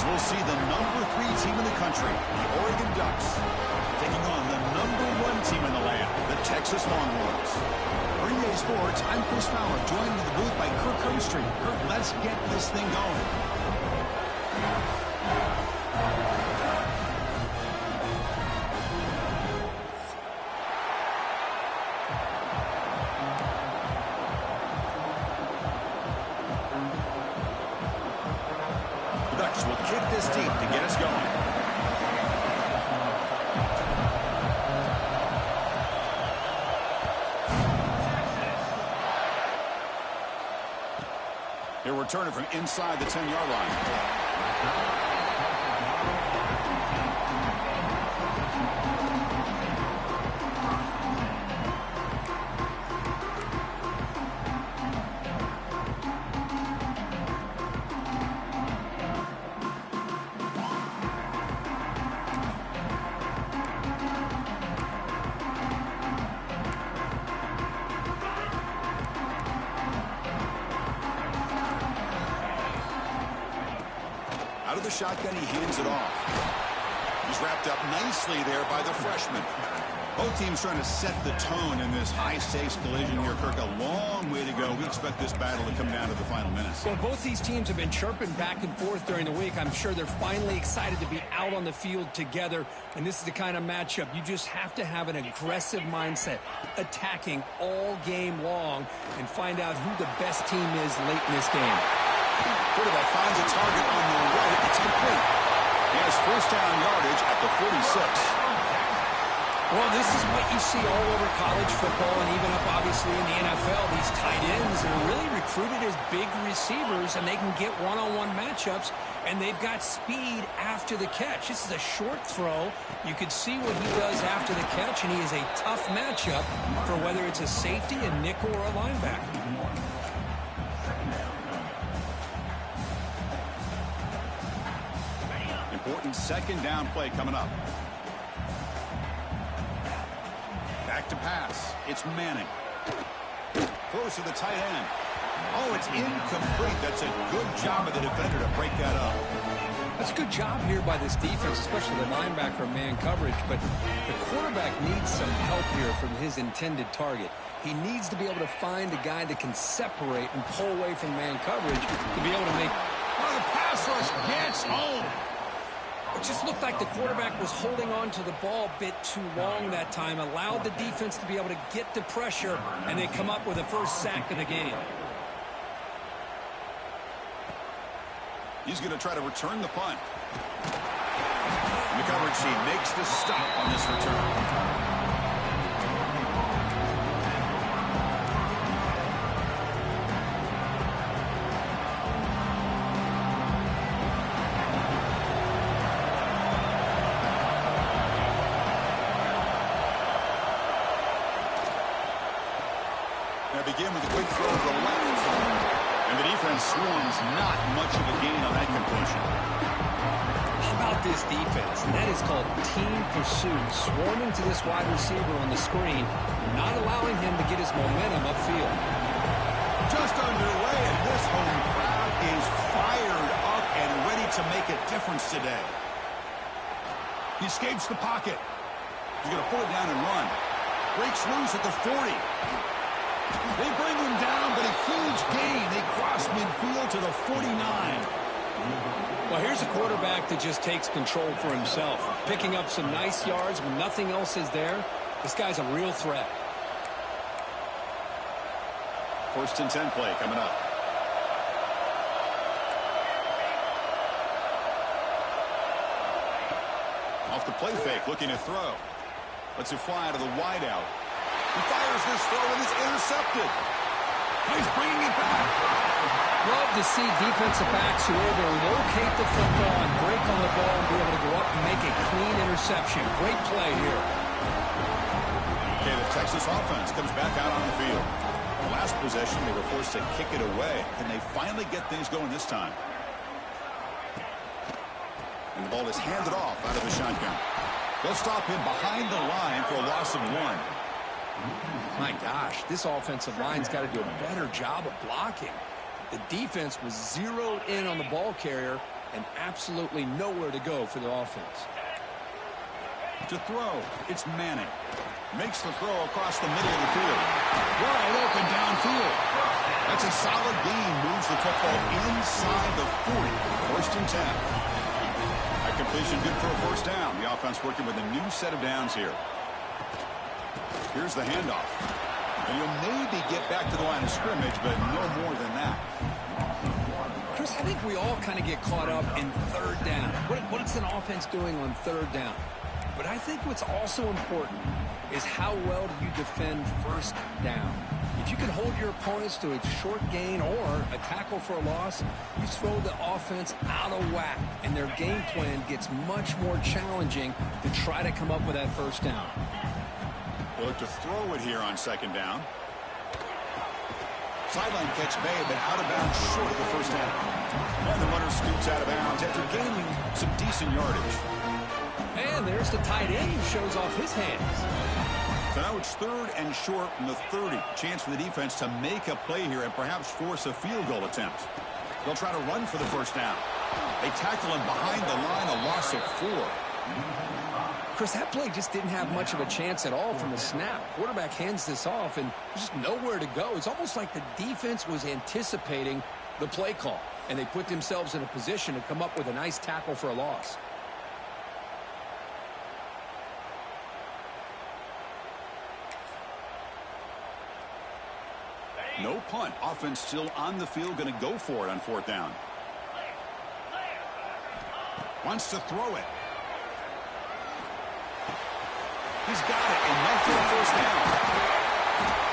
as we'll see the #3 team in the country, the Oregon Ducks, taking on the #1 team in the land, the Texas Longhorns. For EA Sports, I'm Chris Fowler, joined in the booth by Kirk Herbstreit. Kirk, let's get this thing going. The Ducks will kick this deep to get us going. He'll return it from inside the 10-yard line. Out of the shotgun, he hands it off. He's wrapped up nicely there by the freshman. Both teams trying to set the tone in this high-stakes collision here, Kirk. A long way to go. We expect this battle to come down to the final minutes. Well, both these teams have been chirping back and forth during the week. I'm sure they're finally excited to be out on the field together. And this is the kind of matchup you just have to have an aggressive mindset, attacking all game long, and find out who the best team is late in this game. Quarterback finds a target on the right. It's complete. He has first down yardage at the 46. Well, this is what you see all over college football and even up, obviously, in the NFL. These tight ends are really recruited as big receivers, and they can get one-on-one matchups, and they've got speed after the catch. This is a short throw. You could see what he does after the catch, and he is a tough matchup for whether it's a safety, a nickel, or a linebacker. Important second down play coming up. Back to pass. It's Manning. Throws to the tight end. Oh, it's incomplete. That's a good job of the defender to break that up. That's a good job here by this defense, especially the linebacker man coverage. But the quarterback needs some help here from his intended target. He needs to be able to find a guy that can separate and pull away from man coverage to be able to make... Oh, the pass rush gets home. It just looked like the quarterback was holding on to the ball a bit too long that time, allowed the defense to be able to get the pressure, and they come up with the first sack of the game. He's going to try to return the punt. And the coverage team makes the stop on this return. Begin with a quick throw to the left. And the defense swarms, not much of a gain on that completion. How about this defense? That is called team pursuit. Swarming to this wide receiver on the screen, not allowing him to get his momentum upfield. Just underway, and this home crowd is fired up and ready to make a difference today. He escapes the pocket. He's going to pull it down and run. Breaks loose at the 40. They bring him down, but a huge gain. They cross midfield to the 49. Well, here's a quarterback that just takes control for himself, picking up some nice yards when nothing else is there. This guy's a real threat. First and 10 play coming up. Off the play fake, looking to throw. Lets it fly out of the wideout. He fires this throw and it's intercepted. He's bringing it back. Love to see defensive backs who are able to locate the football and break on the ball and be able to go up and make a clean interception. Great play here. Okay, the Texas offense comes back out on the field. The last possession, they were forced to kick it away. Can they finally get things going this time? And the ball is handed off out of the shotgun. They'll stop him behind the line for a loss of 1. My gosh, this offensive line's got to do a better job of blocking. The defense was zeroed in on the ball carrier, and absolutely nowhere to go for the offense. To throw, it's Manning. Makes the throw across the middle of the field. Wide open downfield. That's a solid gain. Moves the football inside the 40. First and 10. That completion good for a first down. The offense working with a new set of downs here. Here's the handoff. And you'll maybe get back to the line of scrimmage, but no more than that. Chris, I think we all kind of get caught up in third down. What's an offense doing on third down? But I think what's also important is how well do you defend first down. If you can hold your opponents to a short gain or a tackle for a loss, you throw the offense out of whack, and their game plan gets much more challenging to try to come up with that first down. They'll look to throw it here on second down. Sideline catch made, but out of bounds short of the first down. And the runner scoots out of bounds after gaining some decent yardage. And there's the tight end who shows off his hands. So now it's third and short from the 30. Chance for the defense to make a play here and perhaps force a field goal attempt. They'll try to run for the first down. They tackle him behind the line, a loss of 4. Chris, that play just didn't have much of a chance at all from the snap. Quarterback hands this off, and there's just nowhere to go. It's almost like the defense was anticipating the play call, and they put themselves in a position to come up with a nice tackle for a loss. No punt. Offense still on the field, going to go for it on fourth down. Wants to throw it. He's got it, and no for a first down.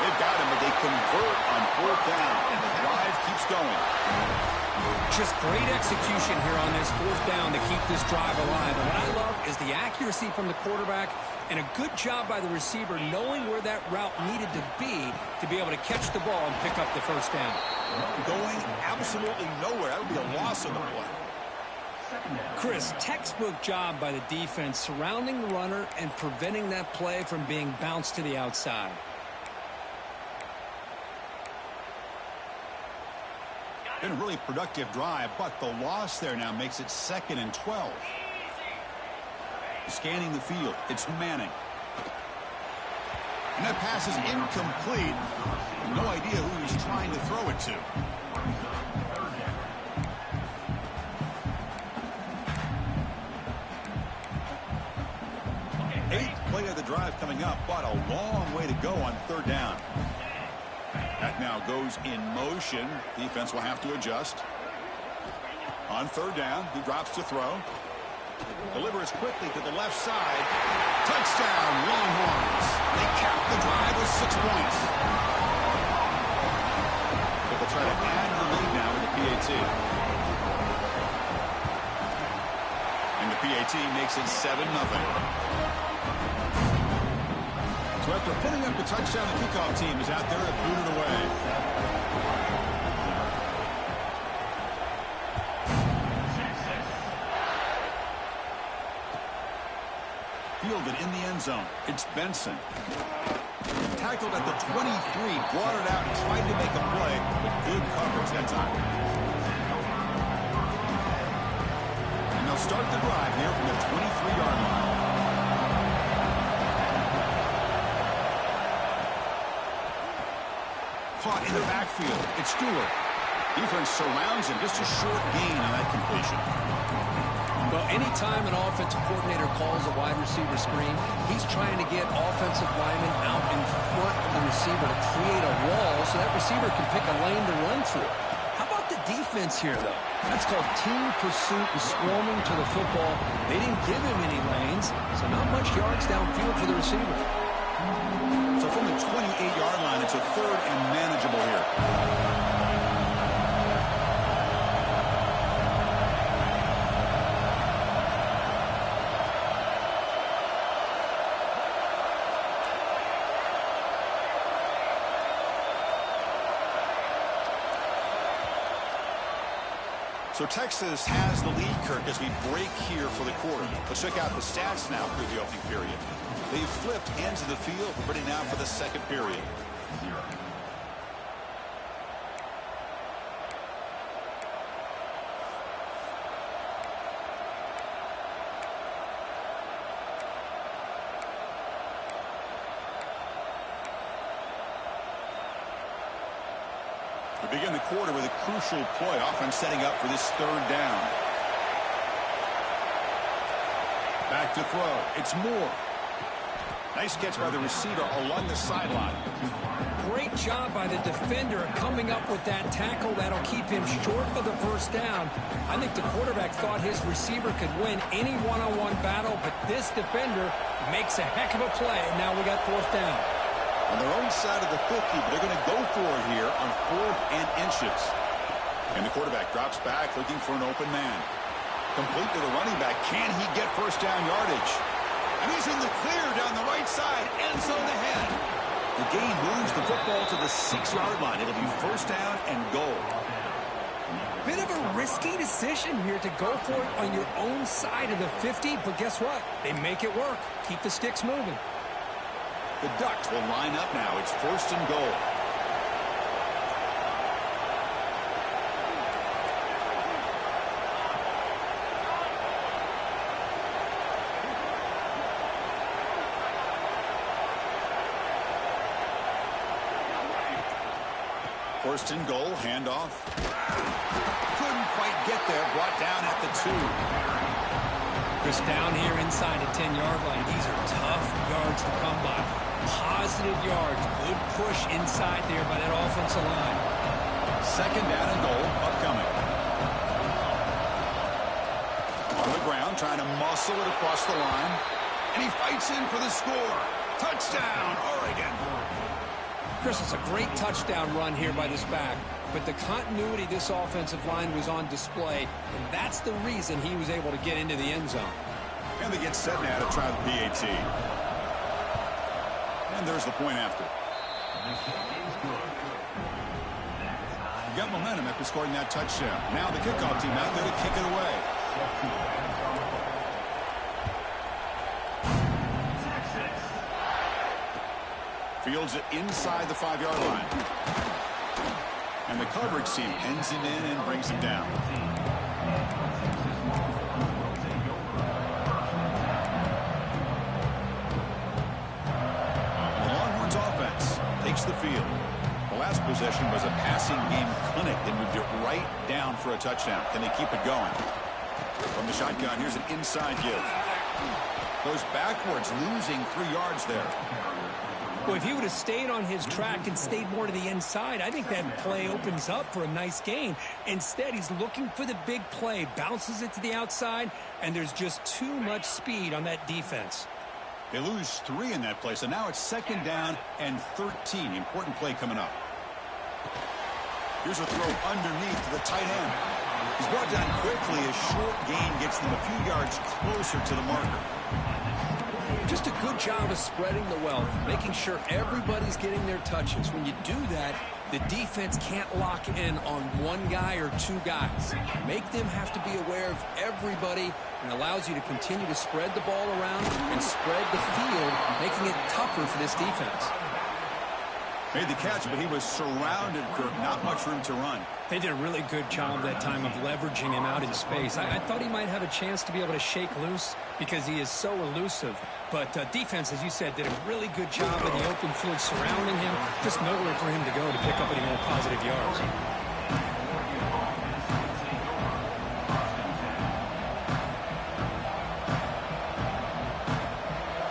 They've got him, but they convert on fourth down, and the drive keeps going. Just great execution here on this fourth down to keep this drive alive. And what I love is the accuracy from the quarterback and a good job by the receiver knowing where that route needed to be able to catch the ball and pick up the first down. Going absolutely nowhere. That would be a loss of the play. Chris, textbook job by the defense surrounding the runner and preventing that play from being bounced to the outside. Been a really productive drive, but the loss there now makes it second and 12. Scanning the field, it's Manning. And that pass is incomplete. No idea who he's trying to throw it to. Eighth play of the drive coming up, but a long way to go on third down. That now goes in motion. Defense will have to adjust. On third down, he drops to throw. Delivers quickly to the left side. Touchdown, Longhorns. They cap the drive with 6 points. But they'll try to add the lead now with the PAT. And the PAT makes it 7-0. So after putting up the touchdown, the kickoff team is out there to boot it away. Fielded in the end zone. It's Benson. Tackled at the 23, brought it out and tried to make a play, but good coverage that time. And they'll start the drive here from the 23-yard line. Caught in the backfield. It's Stewart. Defense surrounds him. Just a short gain on that completion. Well, anytime an offensive coordinator calls a wide receiver screen, he's trying to get offensive linemen out in front of the receiver to create a wall so that receiver can pick a lane to run through. How about the defense here, though? That's called team pursuit and swarming to the football. They didn't give him any lanes, so not much yards downfield for the receiver. So from the 28-yard line, it's a third and manageable here. So Texas has the lead, Kirk, as we break here for the quarter. Let's check out the stats now through the opening period. They've flipped ends of the field. We're ready now for the second period. begin the quarter with a crucial play. Offense setting up for this third down. Back to throw. It's Moore. Nice catch by the receiver along the sideline. Great job by the defender coming up with that tackle that'll keep him short of the first down. I think the quarterback thought his receiver could win any one-on-one battle, but this defender makes a heck of a play. Now we got fourth down. On their own side of the 50, but they're going to go for it here on 4th and inches. And the quarterback drops back looking for an open man. Complete to the running back. Can he get first down yardage? And he's in the clear down the right side. End zone ahead. The gain moves the football to the 6-yard line. It'll be first down and goal. Bit of a risky decision here to go for it on your own side of the 50, but guess what? They make it work. Keep the sticks moving. The Ducks will line up now. It's first and goal. First and goal, handoff. Couldn't quite get there, brought down at the 2. Chris, down here inside the 10-yard line, these are tough yards to come by. Positive yards, good push inside there by that offensive line. Second down and goal, upcoming. On the ground, trying to muscle it across the line. And he fights in for the score. Touchdown, Oregon. Chris, it's a great touchdown run here by this back, but the continuity of this offensive line was on display, and that's the reason he was able to get into the end zone. And they get set now to try the PAT. And there's the point after. You got momentum after scoring that touchdown. Now the kickoff team out there to kick it away. Fields it inside the 5-yard line. And the coverage team ends him in and brings him down. The Longhorns offense takes the field. The last possession was a passing game clinic. They moved it right down for a touchdown. Can they keep it going? From the shotgun, here's an inside give. Goes backwards, losing 3 yards there. Well, if he would have stayed on his track and stayed more to the inside, I think that play opens up for a nice gain. Instead, he's looking for the big play, bounces it to the outside, and there's just too much speed on that defense. They lose 3 in that play, so now it's second down and 13. Important play coming up. Here's a throw underneath to the tight end. He's brought down quickly. A short gain gets them a few yards closer to the marker. Just a good job of spreading the wealth, making sure everybody's getting their touches. When you do that, the defense can't lock in on one guy or 2 guys. Make them have to be aware of everybody, and allows you to continue to spread the ball around and spread the field, making it tougher for this defense. Made the catch, but he was surrounded, Kirk. Not much room to run. They did a really good job that time of leveraging him out in space. I thought he might have a chance to be able to shake loose because he is so elusive. But defense, as you said, did a really good job in the open field surrounding him. Just nowhere for him to go to pick up any more positive yards.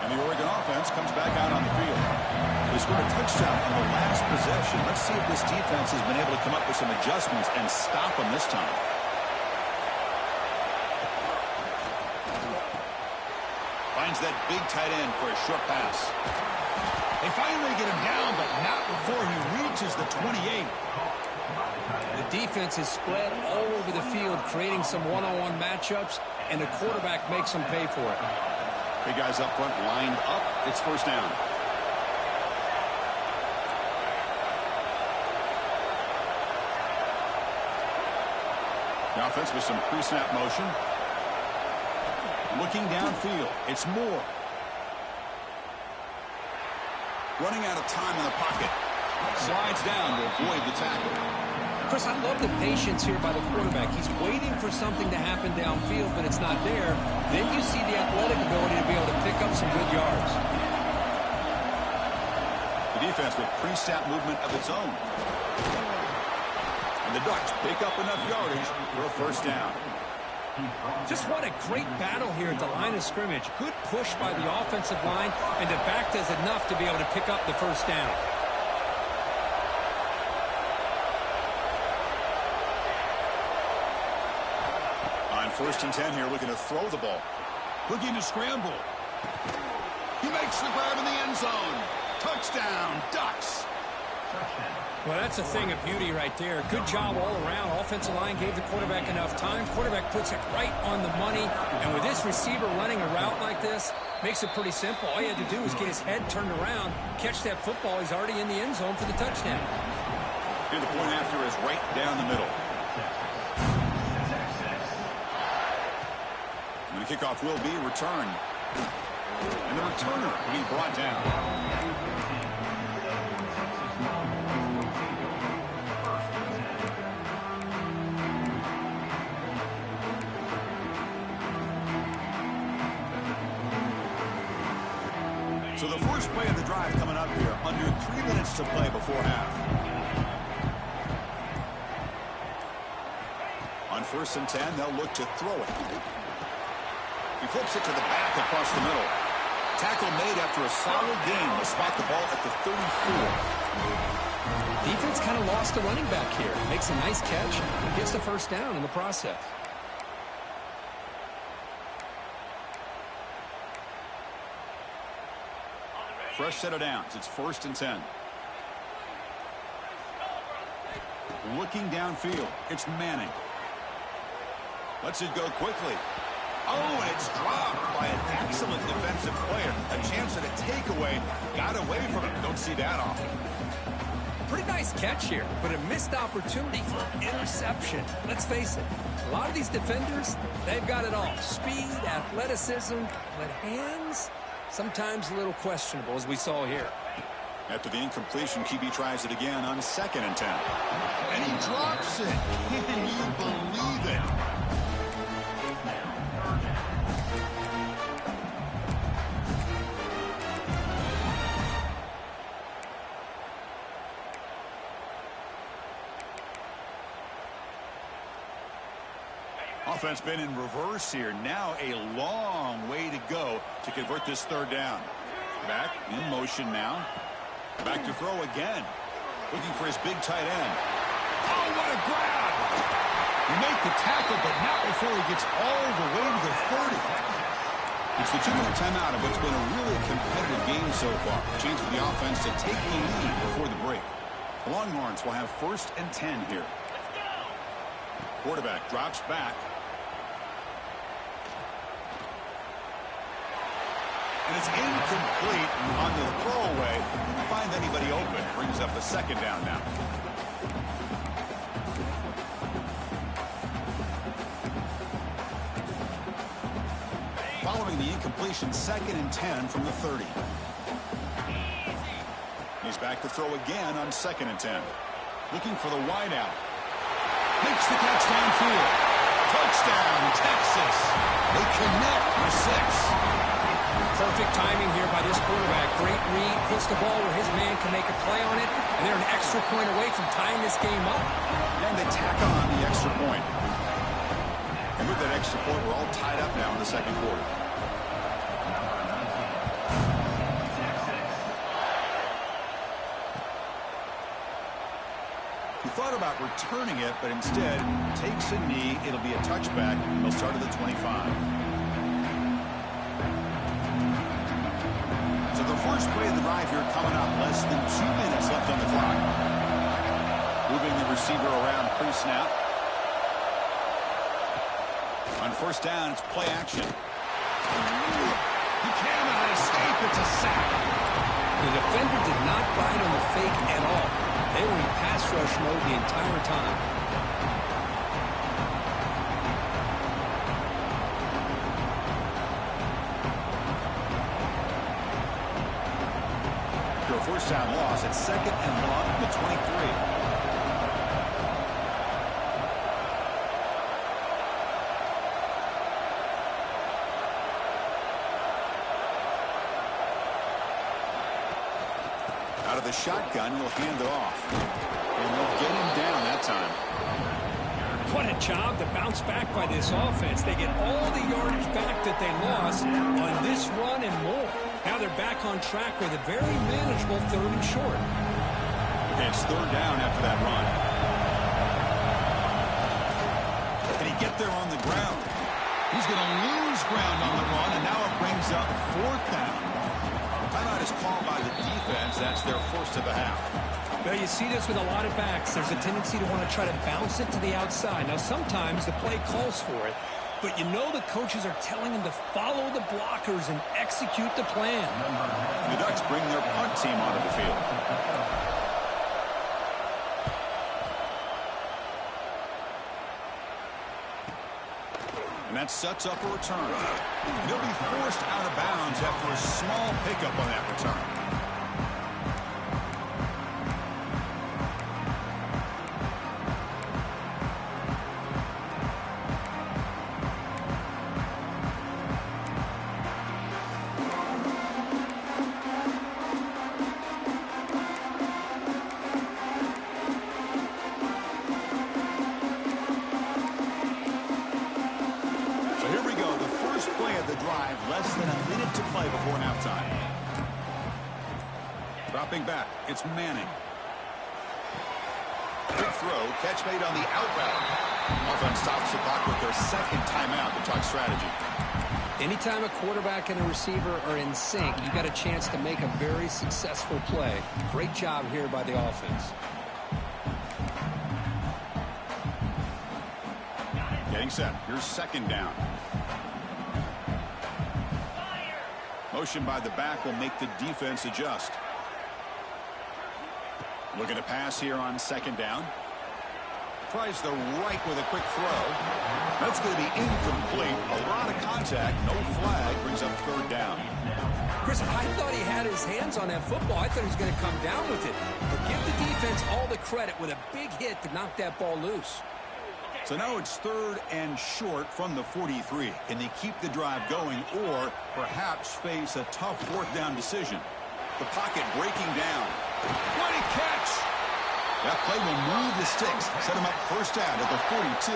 And the Oregon offense comes back out on the field. They scored a touchdown on the last possession. Let's see if this defense has been able to come up with some adjustments and stop them this time. Finds that big tight end for a short pass. They finally get him down, but not before he reaches the 28. The defense is spread all over the field, creating some one-on-one matchups, and the quarterback makes them pay for it. Big guys up front lined up. It's first down. The offense with some pre-snap motion. Looking downfield. It's Moore. Running out of time in the pocket. Slides down to avoid the tackle. Chris, I love the patience here by the quarterback. He's waiting for something to happen downfield, but it's not there. Then you see the athletic ability to be able to pick up some good yards. The defense with pre-snap movement of its own. And the Ducks pick up enough yardage for a first down. Just what a great battle here at the line of scrimmage. Good push by the offensive line, and the back does enough to be able to pick up the first down. On 1st and 10 here, looking to throw the ball. Looking to scramble. He makes the grab in the end zone. Touchdown, Ducks. Well, that's a thing of beauty right there. Good job all around. Offensive line gave the quarterback enough time. Quarterback puts it right on the money. And with this receiver running a route like this, makes it pretty simple. All you had to do was get his head turned around, catch that football. He's already in the end zone for the touchdown. Here the point after is right down the middle. And the kickoff will be returned. And the returner will be brought down. So the first play of the drive coming up here, under 3 minutes to play before half. On 1st and 10, they'll look to throw it. He flips it to the back across the middle. Tackle made after a solid gain to spot the ball at the 34. Defense kind of lost a running back here. Makes a nice catch and gets the first down in the process. Fresh set of downs. It's 1st and 10. Looking downfield. It's Manning. Lets it go quickly. Oh, and it's dropped by an excellent defensive player. A chance at a takeaway. Got away from him. Don't see that often. Pretty nice catch here, but a missed opportunity for interception. Let's face it, a lot of these defenders, they've got it all. Speed, athleticism, but hands, sometimes a little questionable, as we saw here. After the incompletion, QB tries it again on 2nd and 10. And he drops it. Can you believe it? Offense been in reverse here. Now a long way to go to convert this 3rd down. Back in motion now. Back to throw again. Looking for his big tight end. Oh, what a grab! You make the tackle, but not before he gets all the way to the 30. It's the 2-minute timeout of what's been a really competitive game so far. Chance for the offense to take the lead before the break. The Longhorns will have 1st and 10 here. Quarterback drops back. And it's incomplete on the throwaway. Didn't find anybody open. Brings up the 2nd down now. Following the incompletion, 2nd and 10 from the 30. He's back to throw again on 2nd and 10. Looking for the wideout. Makes the catch downfield. Touchdown, Texas. They connect for 6. Perfect timing here by this quarterback. Great read, puts the ball where his man can make a play on it, and they're an extra point away from tying this game up. And they tack on the extra point. And with that extra point, we're all tied up now in the 2nd quarter. He thought about returning it, but instead takes a knee. It'll be a touchback. He'll start at the 25. So the first play of the drive here coming up. Less than 2 minutes left on the clock. Moving the receiver around pre-snap. On 1st down, it's play action. He cannot escape. It's a sack. The defender did not bite on the fake at all. They were in pass rush mode the entire time. A 1st down loss at 2nd and 1 from the 23. Out of the shotgun, he'll hand it off. And they'll get him down that time. What a job to bounce back by this offense. They get all the yardage back that they lost on this run and more. Now they're back on track with a very manageable 3rd and short. Okay, it's 3rd down after that run. Can he get there on the ground? He's going to lose ground on the run, and now it brings up 4th down. Timeout is called by the defense. That's their first of the half. Well, you see this with a lot of backs. There's a tendency to want to try to bounce it to the outside. Now, sometimes the play calls for it, but you know the coaches are telling them to follow the blockers and execute the plan. The Ducks bring their punt team onto the field. And that sets up a return. They'll be forced out of bounds after a small pickup on that return. Less than a minute to play before halftime. Dropping back, it's Manning. Quick throw, catch made on the outbound. Offense stops the clock with their 2nd timeout to talk strategy. Anytime a quarterback and a receiver are in sync, you got a chance to make a very successful play. Great job here by the offense. Getting set. Here's 2nd down. Motion by the back will make the defense adjust. Looking to pass here on 2nd down. Tries the right with a quick throw. That's going to be incomplete. A lot of contact. No flag. Brings up 3rd down. Chris, I thought he had his hands on that football. I thought he was going to come down with it. But give the defense all the credit with a big hit to knock that ball loose. So now it's 3rd and short from the 43. Can they keep the drive going or perhaps face a tough 4th down decision? The pocket breaking down. What a catch! That play will move the sticks. Set him up 1st down at the 42.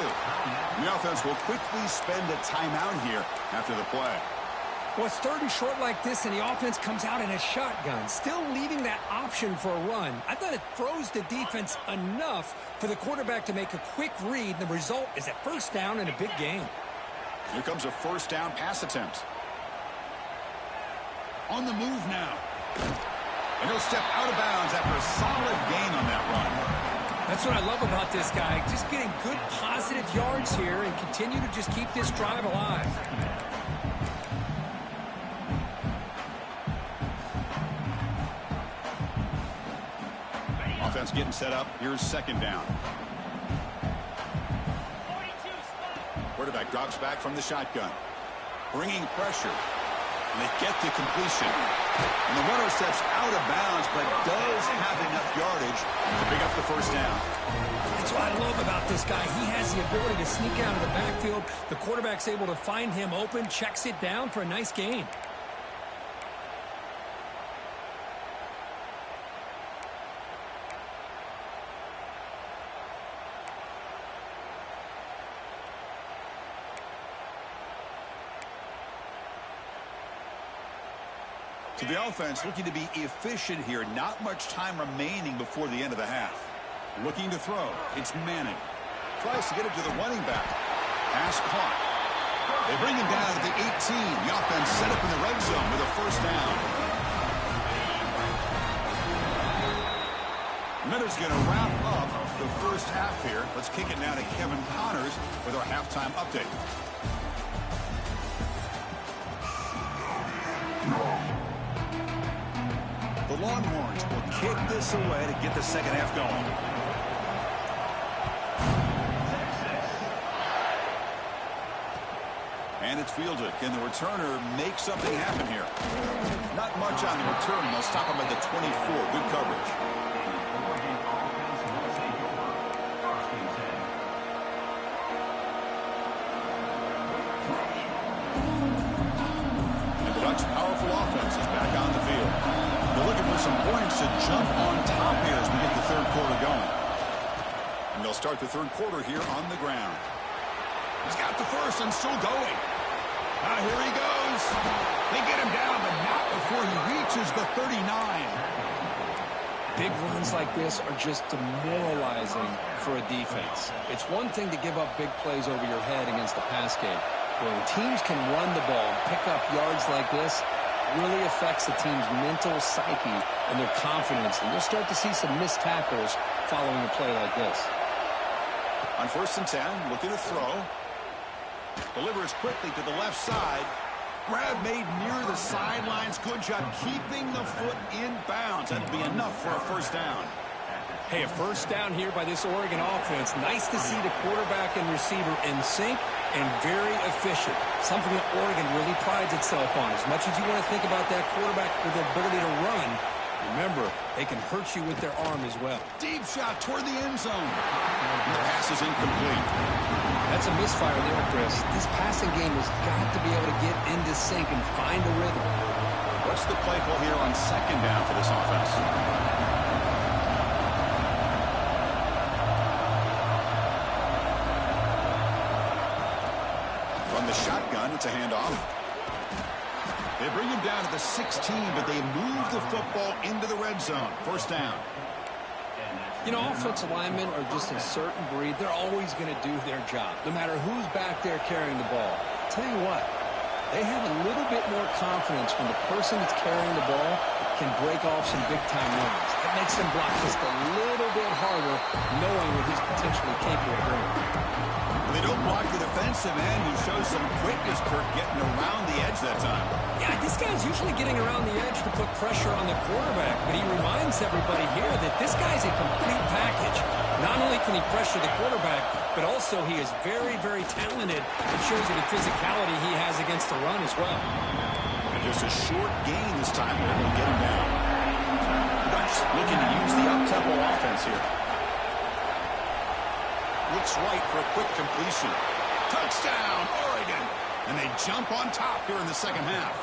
The offense will quickly spend a timeout here after the play. Well, it's 3rd and short like this, and the offense comes out in a shotgun, still leaving that option for a run. I thought it throws the defense enough for the quarterback to make a quick read. The result is a 1st down and a big gain. Here comes a 1st down pass attempt. On the move now. And he'll step out of bounds after a solid gain on that run. That's what I love about this guy. Just getting good positive yards here and continue to just keep this drive alive. Offense getting set up. Here's 2nd down. Quarterback drops back from the shotgun. Bringing pressure. And they get the completion. And the runner steps out of bounds, but does have enough yardage to pick up the 1st down. That's what I love about this guy. He has the ability to sneak out of the backfield. The quarterback's able to find him open, checks it down for a nice gain. So the offense looking to be efficient here. Not much time remaining before the end of the half. Looking to throw. It's Manning. Tries to get it to the running back. Pass caught. They bring him down at the 18. The offense set up in the red zone with a 1st down. Minutes going to wrap up the 1st half here. Let's kick it now to Kevin Connors with our halftime update. The Longhorns will kick this away to get the 2nd half going. And it's fielded. Can the returner make something happen here? Not much on the return. They'll stop him at the 24. Good coverage. And the Ducks' powerful offense is back on the field. They're looking for some points to jump on top here as we get the 3rd quarter going. And they'll start the third quarter here on the ground. He's got the first and still going. Now here he goes. They get him down, but not before he reaches the 39. Big runs like this are just demoralizing for a defense. It's one thing to give up big plays over your head against the pass game. When teams can run the ball and pick up yards like this, it really affects the team's mental psyche and their confidence. And you'll start to see some missed tackles following a play like this. On 1st and 10, looking to throw. Delivers quickly to the left side. Grab made near the sidelines. Good job keeping the foot in bounds. That'd be enough for a first down. Hey, a first down here by this Oregon offense. Nice to see the quarterback and receiver in sync and very efficient. Something that Oregon really prides itself on. As much as you want to think about that quarterback with the ability to run, remember, they can hurt you with their arm as well. Deep shot toward the end zone. The pass is incomplete. That's a misfire there, Chris. This passing game has got to be able to get into sync and find a rhythm. What's the play call here on 2nd down for this offense? From the shotgun, it's a handoff. They bring him down to the 16, but they move the football into the red zone. First down. You know, offensive linemen are just a certain breed. They're always going to do their job, no matter who's back there carrying the ball. I'll tell you what, they have a little bit more confidence when the person that's carrying the ball can break off some big-time runs. It makes them block just a little bit harder, knowing what he's potentially capable of doing. They don't block the defensive end, who shows some quickness, Kirk, getting around the edge that time. Yeah, this guy's usually getting around the edge to put pressure on the quarterback, but he reminds everybody here that this guy's a complete package. Not only can he pressure the quarterback, but also he is very, very talented. It shows you the physicality he has against the run as well. And just a short gain this time. We're able to get him down. Wentz looking to use the up-tempo offense here. Looks right for a quick completion. Touchdown, Oregon! And they jump on top here in the second half.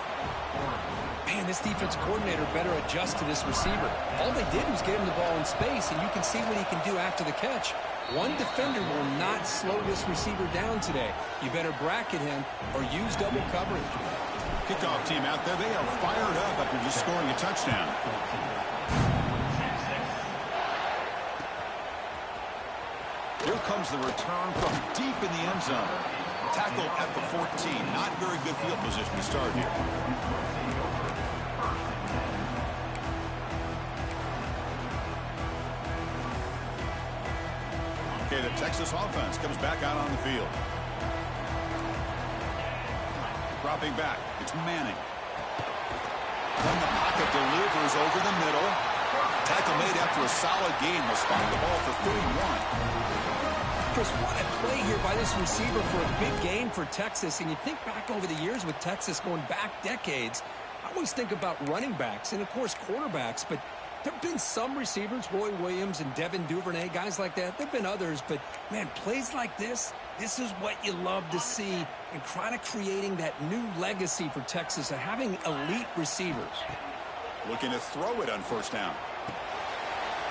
Man, this defense coordinator better adjust to this receiver. All they did was get him the ball in space, and you can see what he can do after the catch. One defender will not slow this receiver down today. You better bracket him or use double coverage. Kickoff team out there, they are fired up after just scoring a touchdown. Here comes the return from deep in the end zone. Tackled at the 14. Not very good field position to start here. Okay, the Texas offense comes back out on the field. Dropping back, it's Manning. From the pocket, delivers over the middle. Tackle made after a solid gain. Will spot the ball for 31. Chris, what a play here by this receiver for a big gain for Texas. And you think back over the years with Texas going back decades, I always think about running backs and, of course, quarterbacks. But there have been some receivers, Roy Williams and Devin Duvernay, guys like that. There have been others. But, man, plays like this is what you love to see and kind of creating that new legacy for Texas of having elite receivers. Looking to throw it on first down.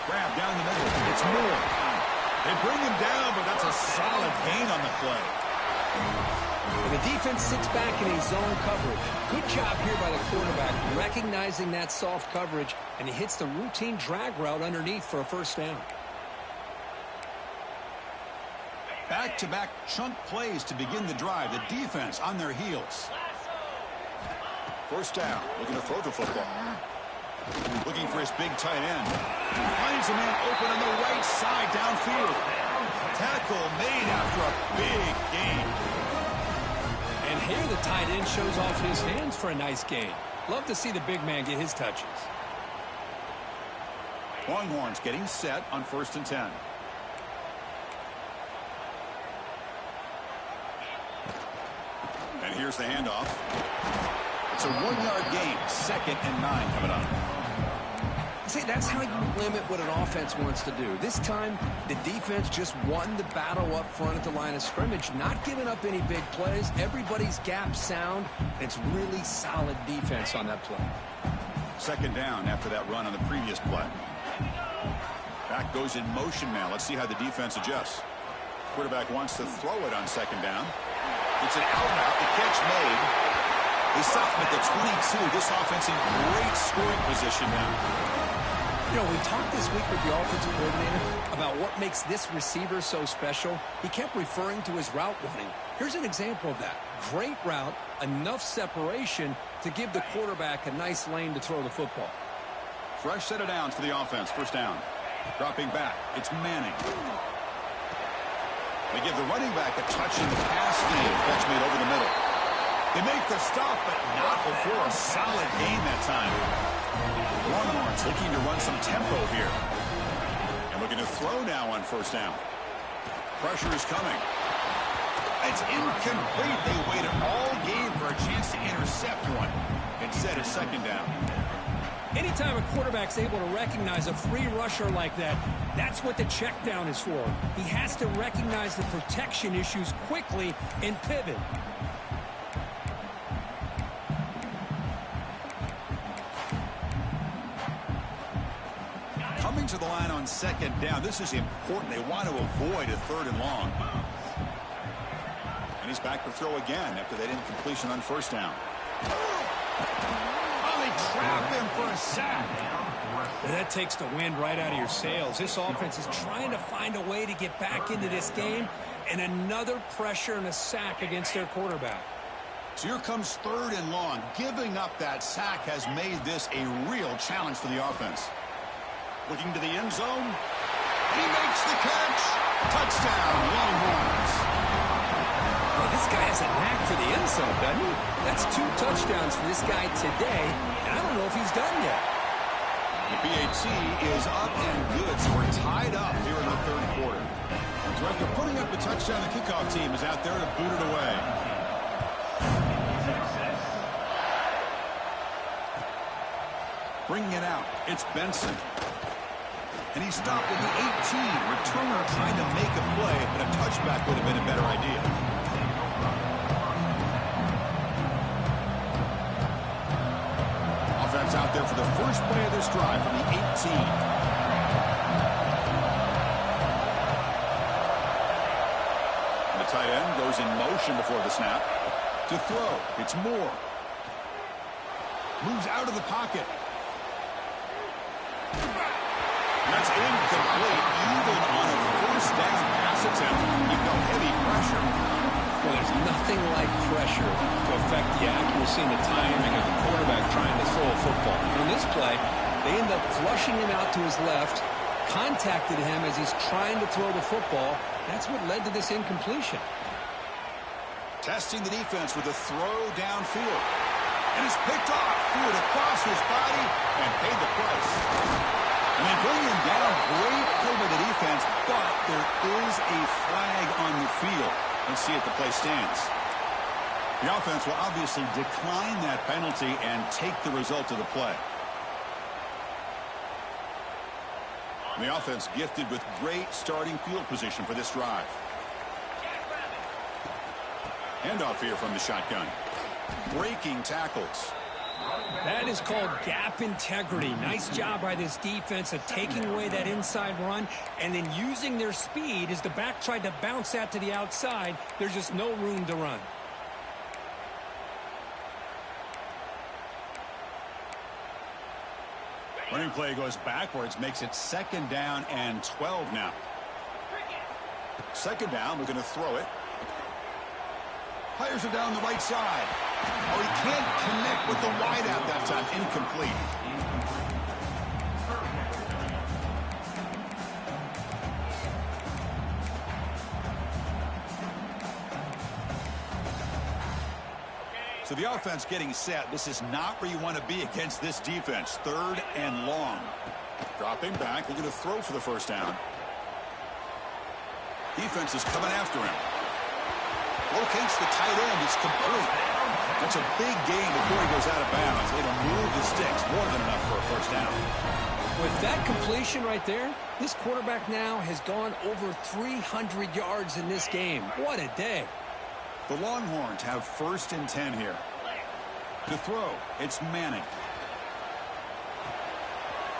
Grab down the middle. It's Moore. They bring him down, but that's a solid gain on the play. And the defense sits back in a zone coverage. Good job here by the quarterback, recognizing that soft coverage, and he hits the routine drag route underneath for a first down. Back-to-back chunk plays to begin the drive. The defense on their heels. First down, looking to throw the football. Looking for his big tight end. Finds a man open on the right side downfield. Tackle made after a big gain. And here the tight end shows off his hands for a nice gain. Love to see the big man get his touches. Longhorns getting set on 1st and 10. And here's the handoff. It's a 1-yard gain. 2nd and 9 coming up. See, that's how you limit what an offense wants to do. This time, the defense just won the battle up front at the line of scrimmage, not giving up any big plays. Everybody's gap sound. It's really solid defense on that play. 2nd down after that run on the previous play. Back goes in motion now. Let's see how the defense adjusts. Quarterback wants to throw it on second down. It's an out route. The catch made. They stop him at the 22. This offense in great scoring position now. You know, we talked this week with the offensive coordinator about what makes this receiver so special. He kept referring to his route running. Here's an example of that. Great route, enough separation to give the quarterback a nice lane to throw the football. Fresh set of downs for the offense. First down. Dropping back. It's Manning. They give the running back a touch in the pass game. Catch made over the middle. They make the stop, but not before a solid gain that time. Longhorns looking to run some tempo here. And looking to throw now on first down. Pressure is coming. It's incomplete. They waited all game for a chance to intercept one. Instead, a second down. Anytime a quarterback's able to recognize a free rusher like that, that's what the check down is for. He has to recognize the protection issues quickly and pivot. Coming to the line on second down. This is important. They want to avoid a third and long. And he's back to throw again after that incompletion on first down. Trap him for a sack. That takes the wind right out of your sails. This offense is trying to find a way to get back into this game, and another pressure and a sack against their quarterback. So here comes third and long. Giving up that sack has made this a real challenge for the offense. Looking to the end zone. He makes the catch. Touchdown, Longhorns. This guy has a knack for the end zone, doesn't he? That's 2 touchdowns for this guy today, and I don't know if he's done yet. The PAT is up and good, so we're tied up here in the third quarter. So after putting up the touchdown, the kickoff team is out there to boot it away. Bringing it out, it's Benson. And he stopped at the 18. Returner trying to make a play, but a touchback would have been a better idea. Offense out there for the first play of this drive from the 18. And the tight end goes in motion before the snap. To throw, it's Moore. Moves out of the pocket. And that's incomplete, even on a first down pass attempt. You've got heavy pressure. Well, there's nothing like pressure to affect the accuracy and the timing of the quarterback trying to throw a football. On this play, they end up flushing him out to his left, contacted him as he's trying to throw the football. That's what led to this incompletion. Testing the defense with a throw downfield. And it's picked off. Threw it across his body and paid the price. And they bring him down. Great play by the defense, but there is a flag on the field. Let's see if the play stands. The offense will obviously decline that penalty and take the result of the play. And the offense gifted with great starting field position for this drive. Handoff here from the shotgun. Breaking tackles. That is called gap integrity. Nice job by this defense of taking away that inside run and then using their speed as the back tried to bounce that to the outside. There's just no room to run. Running play goes backwards, makes it second down and 12 now. Second down, we're going to throw it. Fires it down the right side. Oh, he can't connect with the wideout that time. Incomplete. So the offense getting set. This is not where you want to be against this defense. Third and long. Dropping back. Looking to throw for the first down. Defense is coming after him. Locates the tight end. It's complete. That's a big gain before he goes out of bounds. It'll move the sticks. More than enough for a first down. With that completion right there, this quarterback now has gone over 300 yards in this game. What a day. The Longhorns have first and 10 here. To throw, it's Manning.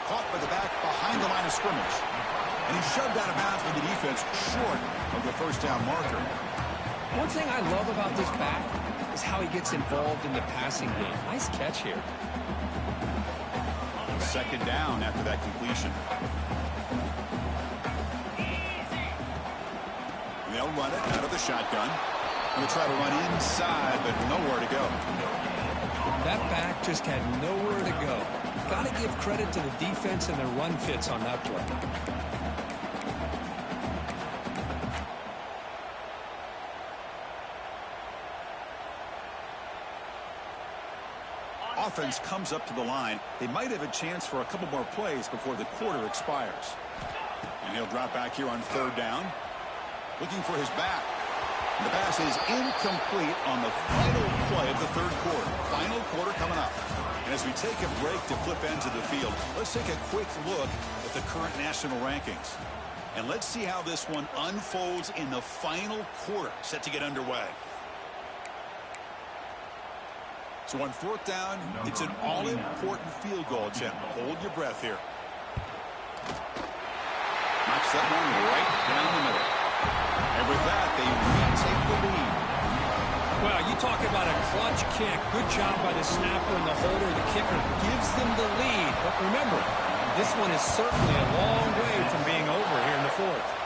Caught by the back behind the line of scrimmage. And he shoved out of bounds with the defense short of the first down marker. One thing I love about this back is how he gets involved in the passing game. Nice catch here. Second down after that completion. They'll run it out of the shotgun. Going to try to run inside, but nowhere to go. That back just had nowhere to go. Got to give credit to the defense and their run fits on that play. Offense comes up to the line. They might have a chance for a couple more plays before the quarter expires. And he'll drop back here on third down. Looking for his back. The pass is incomplete on the final play of the third quarter. Final quarter coming up. And as we take a break to flip ends of the field, let's take a quick look at the current national rankings. And let's see how this one unfolds in the final quarter, set to get underway. So on fourth down, it's an all-important field goal attempt. Hold your breath here. Knocks that one right down the middle. And with that, they retake the lead. Well, you talk about a clutch kick. Good job by the snapper and the holder. The kicker gives them the lead. But remember, this one is certainly a long way from being over here in the fourth.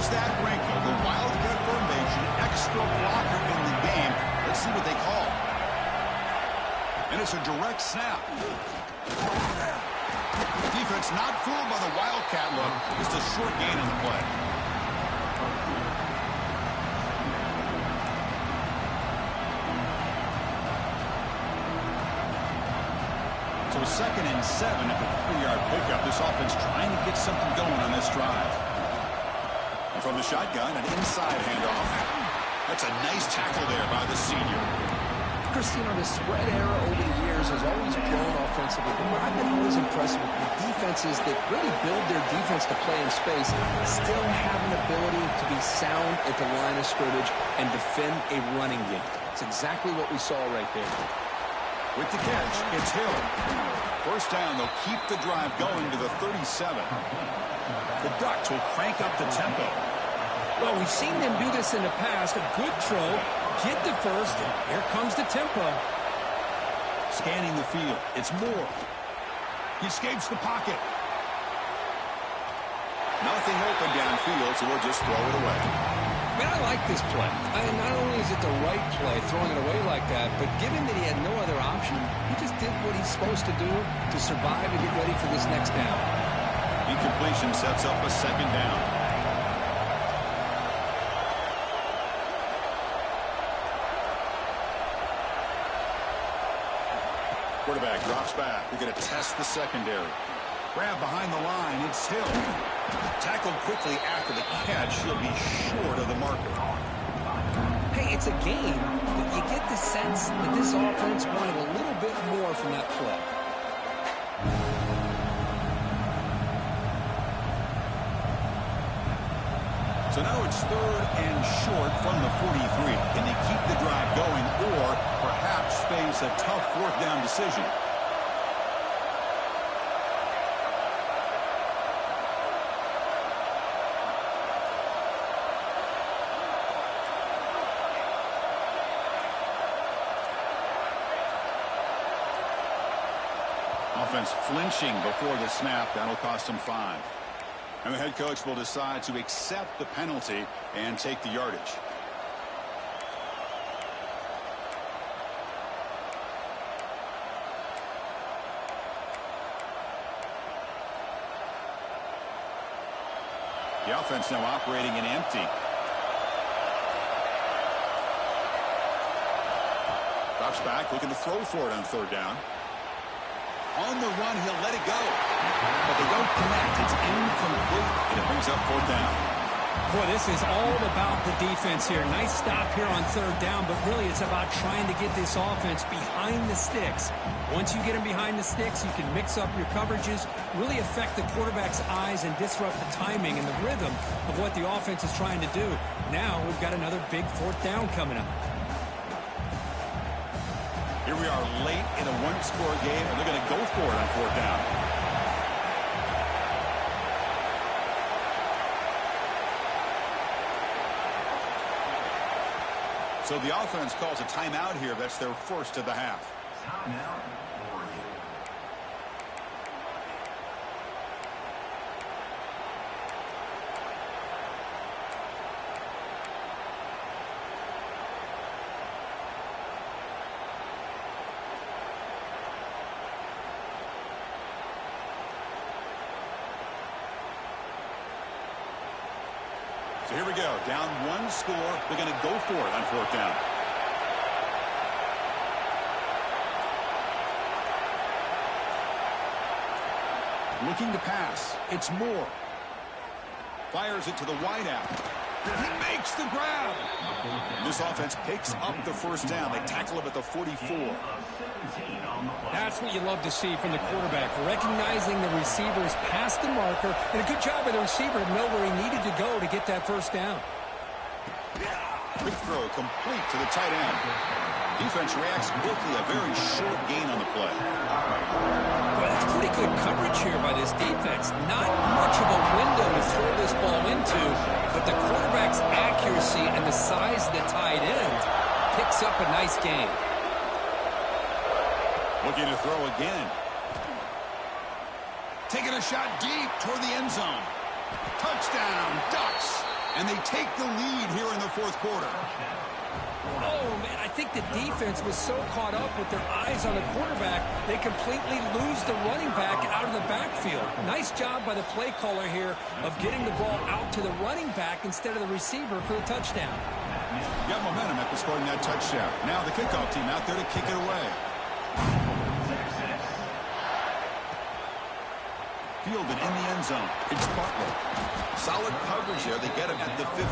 That wrinkle, the Wildcat formation, extra blocker in the game. Let's see what they call. And it's a direct snap. Defense not fooled by the Wildcat look. Just a short gain on the play. So a 2nd and 7 at the 3-yard pickup. This offense trying to get something going on this drive. From the shotgun, an inside handoff. That's a nice tackle there by the senior. Christine, the spread era over the years has always grown offensively, but what I've been always impressed with defenses that really build their defense to play in space still have an ability to be sound at the line of scrimmage and defend a running game. It's exactly what we saw right there. With the catch, it's Hill. First down, they'll keep the drive going to the 37. The Ducks will crank up the tempo. Well, we've seen them do this in the past. A good throw, get the first, and here comes the tempo. Scanning the field, it's Moore. He escapes the pocket. Nothing open downfield, so we'll just throw it away. Man, I like this play. Not only is it the right play, throwing it away like that, but given that he had no other option, he just did what he's supposed to do to survive and get ready for this next down. Incompletion sets up a 2nd down. Quarterback drops back. We're going to test the secondary. Grab behind the line. It's Hill. Tackled quickly after the catch. He'll be short of the marker. Hey, it's a game, but you get the sense that this offense wanted a little bit more from that play. So now it's 3rd and short from the 43. Can they keep the drive going or perhaps face a tough 4th down decision? Offense flinching before the snap. That'll cost them 5. And the head coach will decide to accept the penalty and take the yardage. The offense now operating in empty. Drops back, looking to throw for it on 3rd down. On the run, he'll let it go. But they don't connect. It's incomplete, and it brings up 4th down. Boy, this is all about the defense here. Nice stop here on third down, but really it's about trying to get this offense behind the sticks. Once you get them behind the sticks, you can mix up your coverages, really affect the quarterback's eyes and disrupt the timing and the rhythm of what the offense is trying to do. Now we've got another big fourth down coming up. Here we are late in a one-score game, and they're going to go for it on fourth down. So the offense calls a timeout here. That's their first of the half. Timeout, Oregon. So here we go. Down one score. They're going to go for it on fourth down. Looking to pass. It's Moore. Fires it to the wideout. He makes the grab. This offense picks up the first down. They tackle him at the 44. That's what you love to see from the quarterback, recognizing the receiver's past the marker, and a good job by the receiver to know where he needed to go to get that first down. Quick throw complete to the tight end. Defense reacts quickly, a very short gain on the play. Well, that's pretty good coverage here by this defense. Not much of a window to throw this ball into, but the quarterback's accuracy and the size of the tight end picks up a nice gain. Looking to throw again. Taking a shot deep toward the end zone. Touchdown, Ducks. And they take the lead here in the fourth quarter. Oh, man, I think the defense was so caught up with their eyes on the quarterback, they completely lose the running back out of the backfield. Nice job by the play caller here of getting the ball out to the running back instead of the receiver for the touchdown. Got momentum after scoring that touchdown. Now the kickoff team out there to kick it away. Fielded in the end zone. It's Butler. Solid coverage there. They get him at the 15.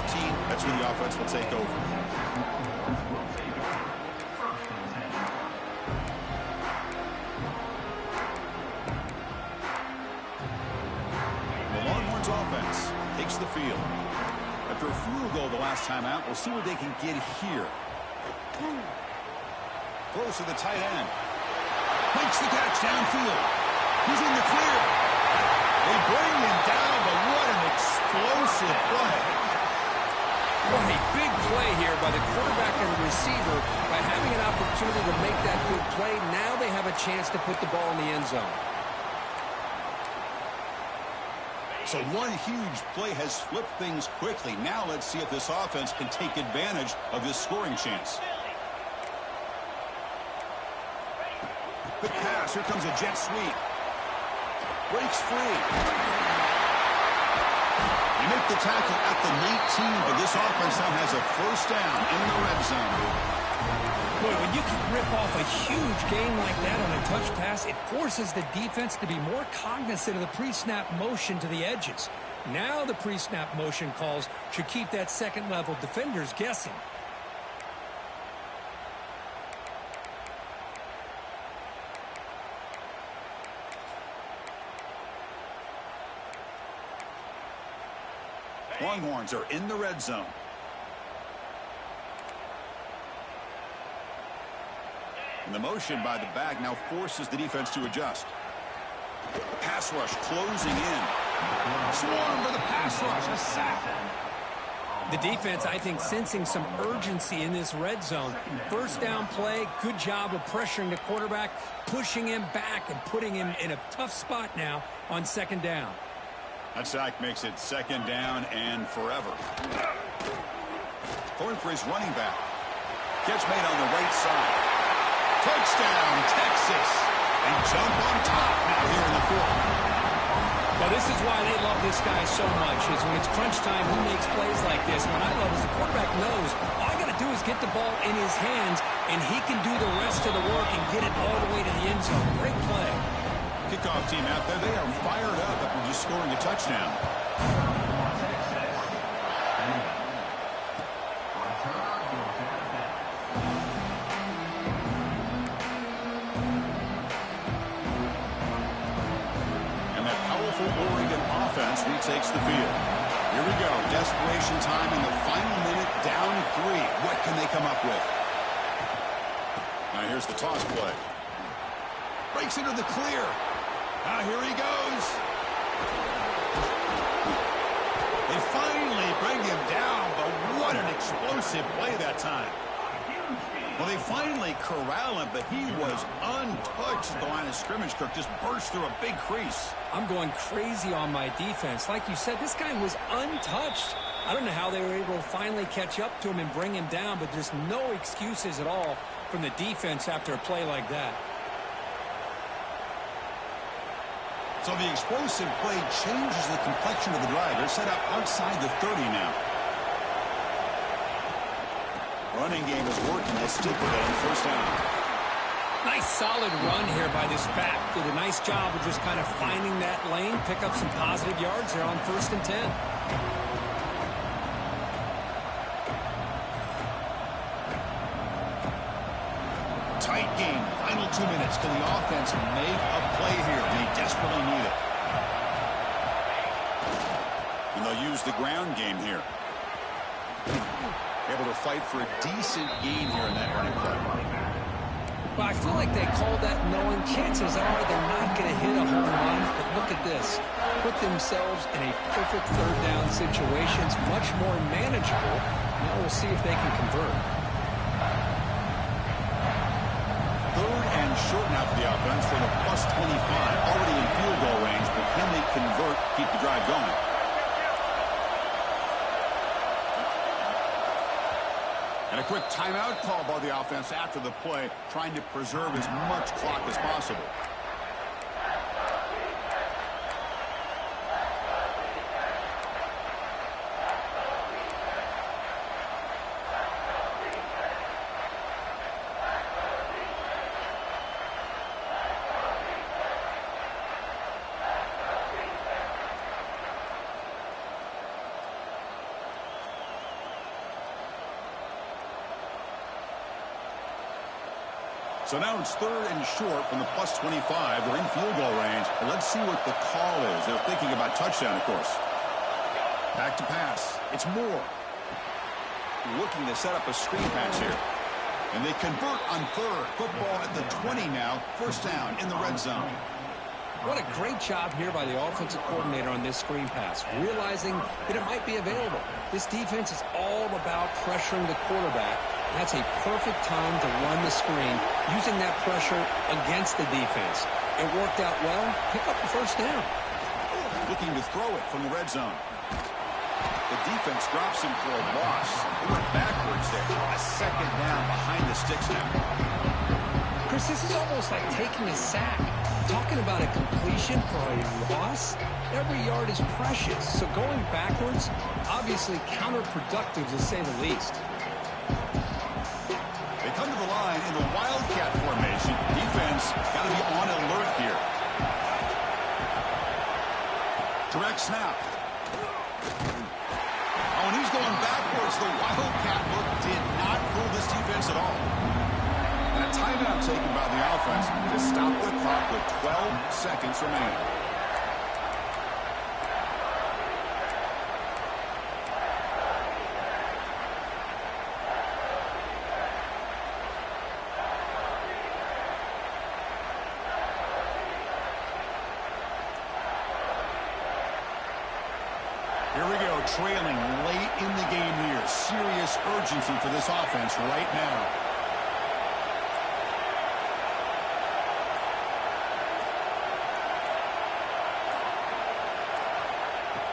That's where the offense will take over. The Longhorns offense takes the field. After a field goal the last time out, we'll see what they can get here. Close to the tight end. Makes the catch downfield. He's in the clear. They bring him down, but what an explosive play. What a big play here by the quarterback and the receiver. By having an opportunity to make that big play, now they have a chance to put the ball in the end zone. So one huge play has flipped things quickly. Now let's see if this offense can take advantage of this scoring chance. Good pass. Here comes a jet sweep. Breaks free. You make the tackle at the 19, but this offense now has a first down in the red zone. Boy, when you can rip off a huge gain like that on a touch pass, it forces the defense to be more cognizant of the pre-snap motion to the edges. Now the pre-snap motion calls should keep that second-level defenders guessing. Longhorns are in the red zone. And the motion by the back now forces the defense to adjust. Pass rush closing in. Swarm for the pass rush. A sack. The defense, I think, sensing some urgency in this red zone. First down play, good job of pressuring the quarterback, pushing him back and putting him in a tough spot now on second down. That sack makes it second down and forever. Going for his running back. Catch made on the right side. Touchdown, Texas. They jump on top now here in the fourth. Well, this is why they love this guy so much, is when it's crunch time, he makes plays like this. What I love is the quarterback knows all I got to do is get the ball in his hands, and he can do the rest of the work and get it all the way to the end zone. Great play. Kickoff team out there, they are fired up after just scoring a touchdown. offense retakes the field. Here we go. Desperation time in the final minute, down 3. What can they come up with? Now here's the toss play. Breaks into the clear. Now here he goes. They finally bring him down, but what an explosive play that time. Well, they finally corral him, but he was untouched at the line of scrimmage. Kirk just burst through a big crease. I'm going crazy on my defense. Like you said, this guy was untouched. I don't know how they were able to finally catch up to him and bring him down, but there's no excuses at all from the defense after a play like that. So the explosive play changes the complexion of the drive. They're set up outside the 30 now. Running game is working. They'll stick with it on first down. Nice solid run here by this back. Did a nice job of just kind of finding that lane, pick up some positive yards there on 1st and 10. Tight game. Final 2 minutes. Can the offense make a play here? They desperately need it. And they'll use the ground game here. Able to fight for a decent gain here in that running play. Well, I feel like they called that knowing chances are they're not going to hit a home run. But look at this. Put themselves in a perfect 3rd down situation. It's much more manageable. Now we'll see if they can convert. 3rd and short now for the offense for the +25. Already in field goal range, but can they convert, keep the drive going? And a quick timeout call by the offense after the play, trying to preserve as much clock as possible. So now it's 3rd and short from the +25. They're in field goal range. And let's see what the call is. They're thinking about touchdown, of course. Back to pass. It's Moore. Looking to set up a screen pass here. And they convert on 3rd. Football at the 20 now. First down in the red zone. What a great job here by the offensive coordinator on this screen pass, realizing that it might be available. This defense is all about pressuring the quarterback. That's a perfect time to run the screen, using that pressure against the defense. It worked out well. Pick up the first down. Looking to throw it from the red zone. The defense drops him for a loss. They went backwards there. A 2nd down behind the sticks now. Chris, this is almost like taking a sack. Talking about a completion for a loss, every yard is precious. So going backwards, obviously counterproductive to say the least. They come to the line in the Wildcat formation. Defense got to be on alert here. Direct snap. Oh, and he's going backwards. The Wildcat look did not fool this defense at all. And a timeout taken by the offense to stop the clock with 12 seconds remaining. Here we go, trailing late in the game here. Serious urgency for this offense right now.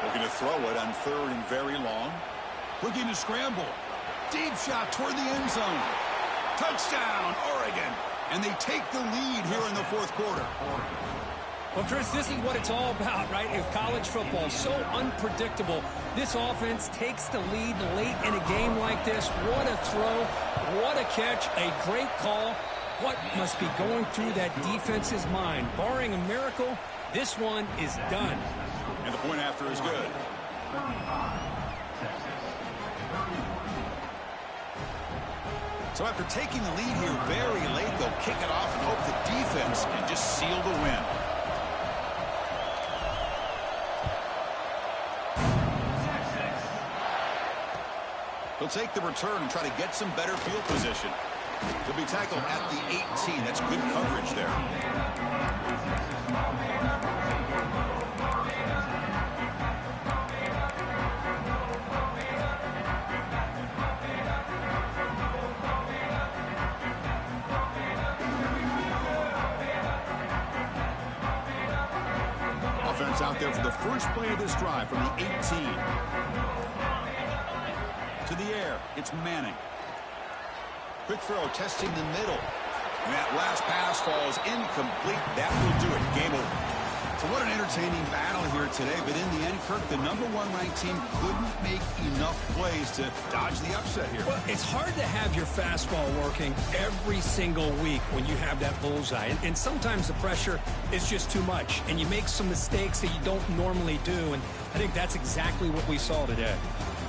Looking to throw it on 3rd and very long. Looking to scramble. Deep shot toward the end zone. Touchdown, Oregon. And they take the lead here in the 4th quarter. Well, Chris, this is what it's all about, right? If college football is so unpredictable, this offense takes the lead late in a game like this. What a throw, what a catch, a great call. What must be going through that defense's mind? Barring a miracle, this one is done. And the point after is good. So after taking the lead here very late, they'll kick it off and hope the defense can just seal the win. He'll take the return and try to get some better field position. He'll be tackled at the 18. That's good coverage there. Offense out there for the first play of this drive from the 18. To the air, it's Manning. Quick throw, testing the middle. And that last pass falls incomplete. That will do it. Game over. So what an entertaining battle here today. But in the end, Kirk, the #1 ranked team couldn't make enough plays to dodge the upset here. Well, it's hard to have your fastball working every single week when you have that bullseye. And sometimes the pressure is just too much. And you make some mistakes that you don't normally do. And I think that's exactly what we saw today.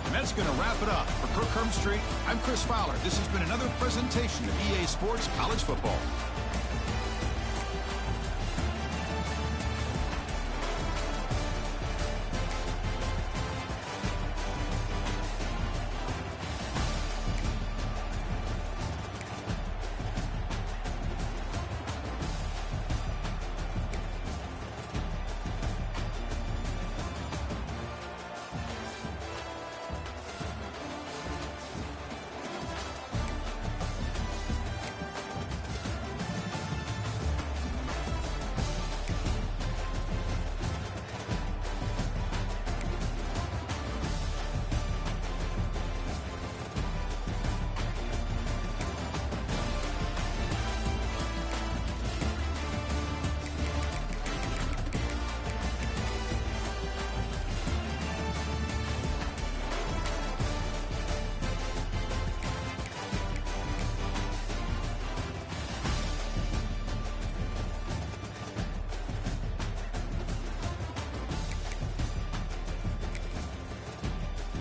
And that's going to wrap it up. For Kirk Herbstreit, I'm Chris Fowler. This has been another presentation of EA Sports College Football.